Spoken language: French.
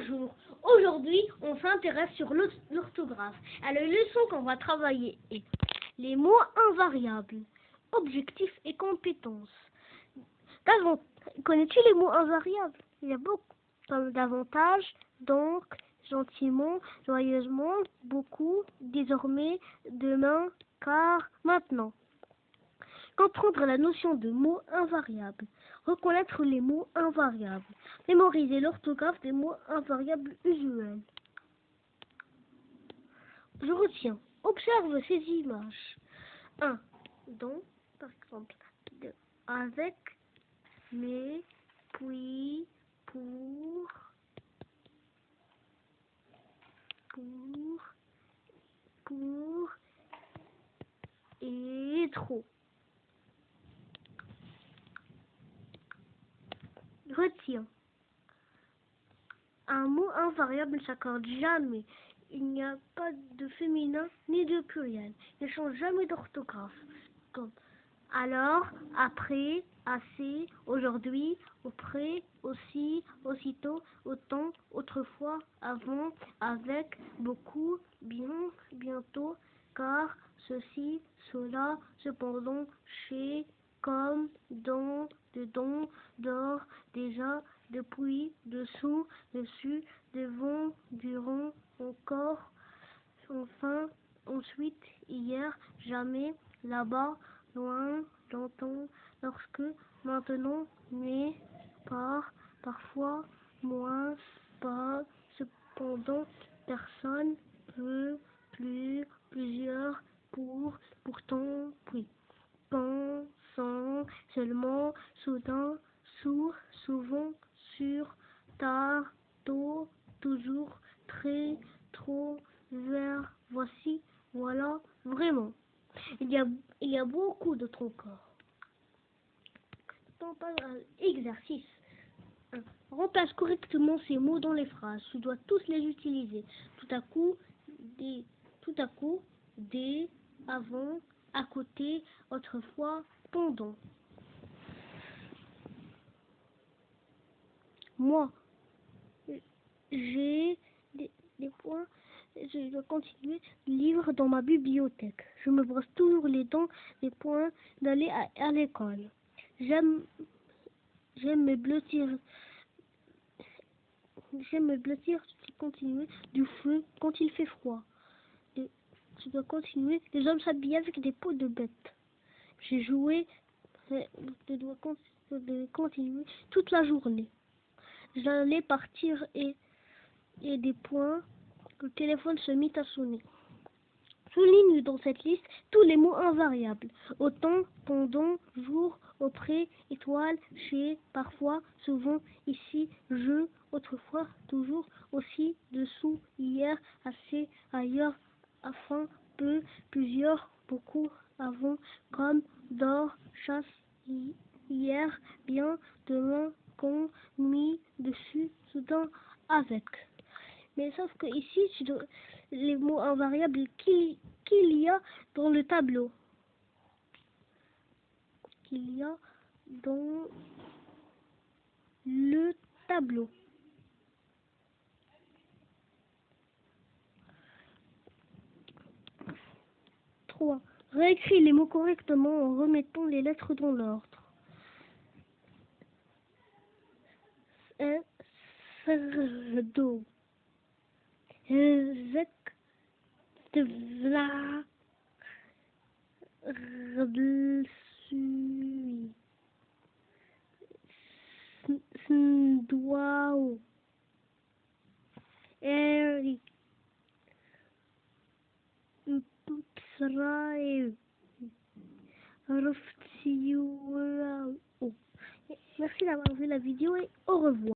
Bonjour, aujourd'hui on s'intéresse sur l'orthographe. Alors, la leçon qu'on va travailler est les mots invariables, objectifs et compétences. Connais-tu les mots invariables? Il y a beaucoup. Comme davantage, donc, gentiment, joyeusement, beaucoup, désormais, demain, car, maintenant. Comprendre la notion de mots invariables. Reconnaître les mots invariables. Mémoriser l'orthographe des mots invariables usuels. Je retiens. Observe ces images. 1. Donc, par exemple, avec, mais, puis, pour, et trop. Retiens. Un mot invariable ne s'accorde jamais. Il n'y a pas de féminin ni de pluriel. Il ne change jamais d'orthographe. Comme alors, après, assez, aujourd'hui, auprès, aussi, aussitôt, autant, autrefois, avant, avec, beaucoup, bien, bientôt, car, ceci, cela, cependant, chez, comme, dans, dedans, dehors, déjà, depuis, dessous, dessus, devant, durant, encore, enfin, ensuite, hier, jamais, là-bas, loin, longtemps, lorsque, maintenant, mais, par, parfois, moins, pas, cependant, personne, peu, plus, plusieurs, pour, pourtant, puis, pensant, seulement, soudain, sourd, souvent, sur, tard, tôt, toujours, très, trop, vers, voici, voilà, vraiment. Il y a beaucoup d'autres encore. Exercice 1. Remplace correctement ces mots dans les phrases. Tu dois tous les utiliser. Tout à coup, des, avant, à côté, autrefois, pendant. Moi, j'ai des points. Je dois continuer livre dans ma bibliothèque. Je me brosse toujours les dents, des points d'aller à l'école. J'aime me blottir. Continuer du feu quand il fait froid. Je dois continuer. Les hommes s'habillent avec des peaux de bêtes. J'ai joué. Je dois continuer toute la journée. J'allais partir et des points. Le téléphone se mit à sonner. Souligne dans cette liste tous les mots invariables. Autant, pendant, jour, auprès, étoile, chez, parfois, souvent, ici, je, autrefois, toujours, aussi, dessous, hier, assez, ailleurs, afin, peu, plusieurs, beaucoup, avant, comme, dans, chasse, hier, bien, demain, quand, mis, dessus, soudain, avec. Mais sauf que ici, les mots invariables qu'il y a dans le tableau. Qu'il y a dans le tableau. 3. Réécris les mots correctement en remettant les lettres dans l'ordre. Sardo. Zek. Tvla. Rdlsui. Sndwao. Eri. Psraev. Merci d'avoir vu la vidéo et au revoir.